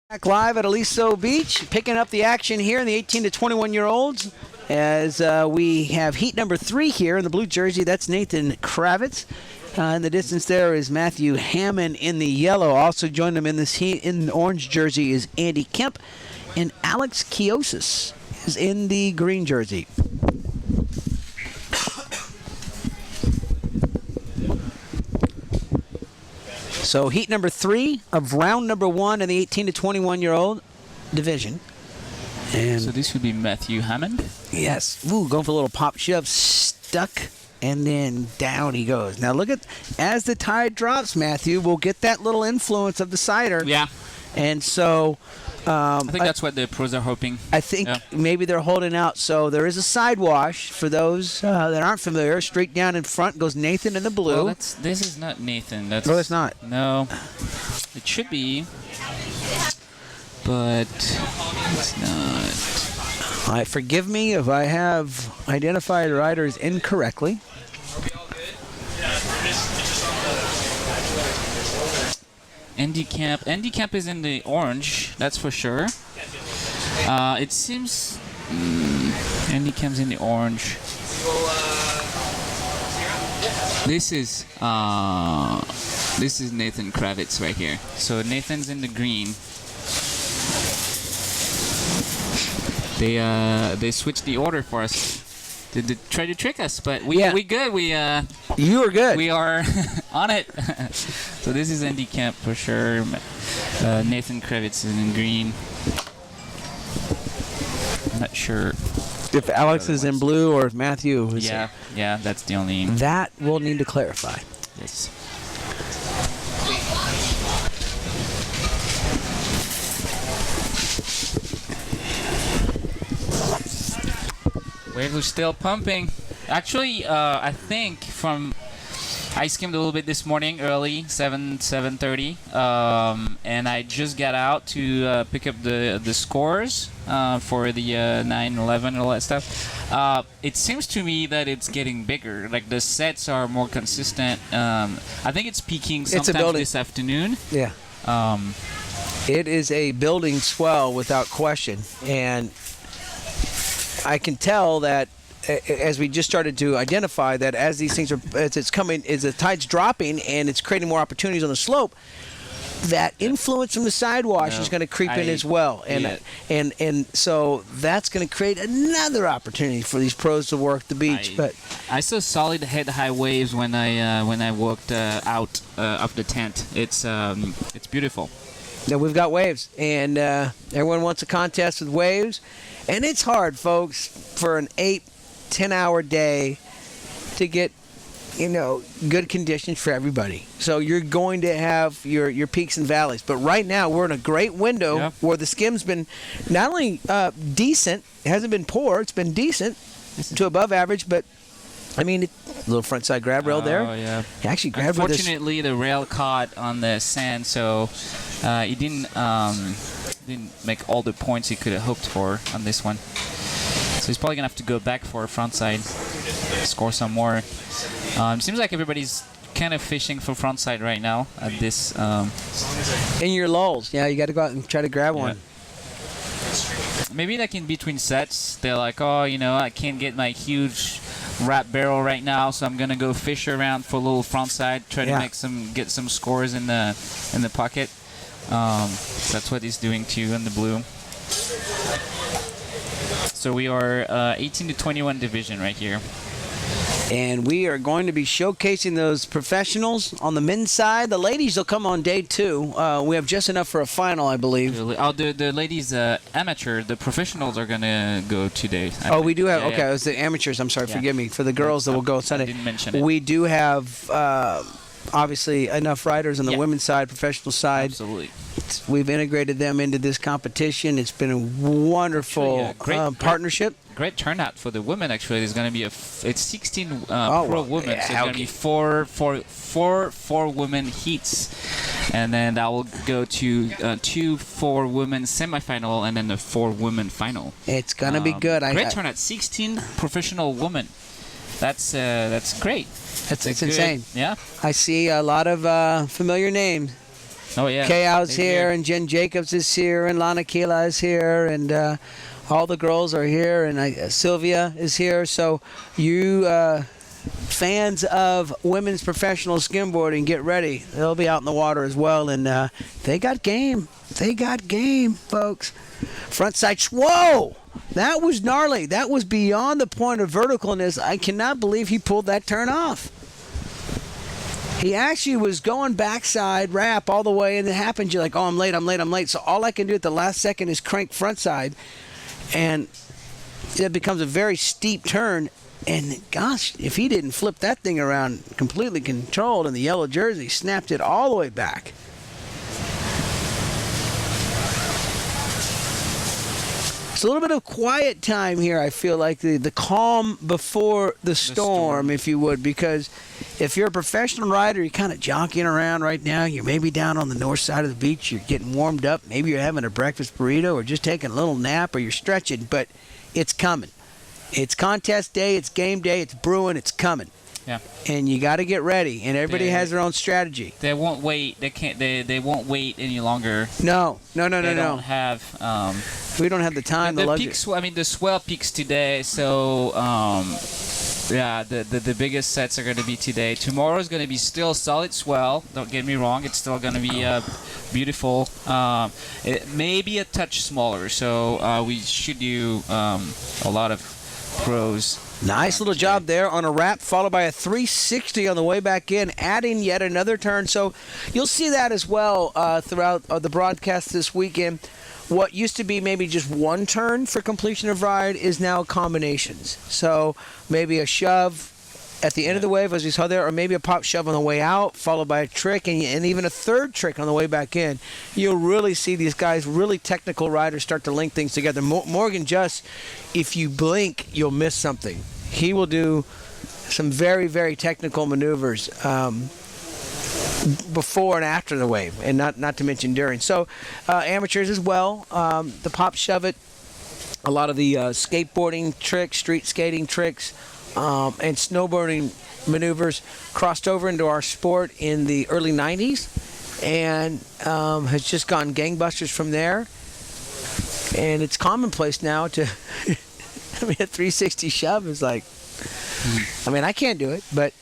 Back live at Aliso Beach, picking up the action here in the 18 to 21-year-olds as we have heat number 3 here in the blue jersey. That's Nathan Kravitz. In the distance there is Matthew Hammond in the yellow. Also joined him in this heat in the orange jersey is Andy Kemp, and Alex Kiosis is in the green jersey. So heat number 3 of round number 1 in the 18 to 21-year-old division. And so this would be Matthew Hammond. Yes. Ooh, going for a little pop shove. Stuck. And then down he goes. Now look at, as the tide drops, Matthew, we'll get that little influence of the cider. Yeah. And so I think that's what the pros are hoping. I think maybe they're holding out. So there is a side wash for those that aren't familiar. Straight down in front goes Nathan in the blue. Well, this is not Nathan. That's, no, it's not. No. It should be, but it's not. Forgive me if I have identified riders incorrectly. Andy Kemp is in the orange, that's for sure. It seems Andy Kemp's in the orange. This is Nathan Kravitz right here. So Nathan's in the green. They switched the order for us. They try to trick us, but we good. You were good. We are on it. So this is Andy Kemp for sure. Nathan Kravitz is in green. I'm not sure if Alex is in blue or if Matthew is. Yeah, that's the only. That we'll need to clarify. Yes. Waves are still pumping. Actually, I think I skimmed a little bit this morning early, 7:30, and I just got out to pick up the scores for the 9/11 and all that stuff. It seems to me that it's getting bigger. Like the sets are more consistent. I think it's peaking sometime this afternoon. Yeah. It is a building swell without question, and I can tell that as we just started to identify that as these things are, as it's coming, as the tide's dropping and it's creating more opportunities on the slope, that influence from the side wash is going to creep in as well, and so that's going to create another opportunity for these pros to work the beach. But I saw solid head-high waves when I walked out of the tent. It's beautiful. Now we've got waves, and everyone wants a contest with waves, and it's hard, folks, for an 8-10 hour day to get, good conditions for everybody. So you're going to have your peaks and valleys. But right now we're in a great window where the skim's been not only decent, it hasn't been poor, it's been decent to above average, but I mean, a little front side grab rail there. Oh, yeah. He actually grabbed with this. Unfortunately, the rail caught on the sand, so he didn't make all the points he could have hoped for on this one. So he's probably going to have to go back for a front side, score some more. Seems like everybody's kind of fishing for front side right now at this. In your lulls. Yeah, you got to go out and try to grab one. Maybe like in between sets, they're like, I can't get my huge wrap barrel right now, so I'm gonna go fish around for a little front side, try to get some scores in the pocket. That's what he's doing too in the blue. So we are 18 to 21 division right here. And we are going to be showcasing those professionals on the men's side. The ladies will come on day 2. We have just enough for a final, I believe. The ladies amateur. The professionals are going to go today. We do have. It was the amateurs. I'm sorry, forgive me. For the girls that will go Sunday. I didn't mention it. We do have obviously enough riders on the women's side, professional side. Absolutely. We've integrated them into this competition. It's been a wonderful partnership. Great turnout for the women. Actually, there's going to be it's 16 pro women, so it's going to be four women heats, and then that will go to 2 4 women semifinal, and then the 4 women final. It's going to be good. Great turnout. 16 professional women. That's great. It's insane. Yeah. I see a lot of familiar names. Oh yeah. K.O.'s They're here, good. and Jen Jacobs is here, and Lana Kila is here, and all the girls are here, and Sylvia is here. So you fans of women's professional skimboarding, get ready. They'll be out in the water as well, and they got game. They got game, folks. Frontside, whoa! That was gnarly. That was beyond the point of verticalness. I cannot believe he pulled that turn off. He actually was going backside wrap all the way, and it happens. You're like, oh, I'm late. So all I can do at the last second is crank frontside, and it becomes a very steep turn. And gosh, if he didn't flip that thing around completely controlled in the yellow jersey, snapped it all the way back. It's a little bit of quiet time here, I feel like, the calm before the storm, if you would, because if you're a professional rider, you're kind of jockeying around right now. You're maybe down on the north side of the beach. You're getting warmed up. Maybe you're having a breakfast burrito or just taking a little nap, or you're stretching, but it's coming. It's contest day. It's game day. It's brewing. It's coming. Yeah. And you got to get ready, and everybody has their own strategy. They won't wait. They can't. They won't wait any longer. No. They don't have. We don't have the time, the luxury. Peaks, I mean, the swell peaks today. So, yeah, the biggest sets are going to be today. Tomorrow is going to be still solid swell. Don't get me wrong. It's still going to be beautiful. It may be a touch smaller. So we should do a lot of pros. Nice little job there on a wrap, followed by a 360 on the way back in, adding yet another turn. So you'll see that as well throughout the broadcast this weekend. What used to be maybe just one turn for completion of ride is now combinations. So maybe a shove at the end of the wave, as we saw there, or maybe a pop shove on the way out, followed by a trick, and even a third trick on the way back in. You'll really see these guys, really technical riders, start to link things together. Morgan Just, if you blink, you'll miss something. He will do some very, very technical maneuvers before and after the wave, and not to mention during. So amateurs as well, the pop shove it, a lot of the skateboarding tricks, street skating tricks, and snowboarding maneuvers crossed over into our sport in the early 90s, and has just gone gangbusters from there. And it's commonplace now to, I mean, a 360 shove is like, I mean, I can't do it, but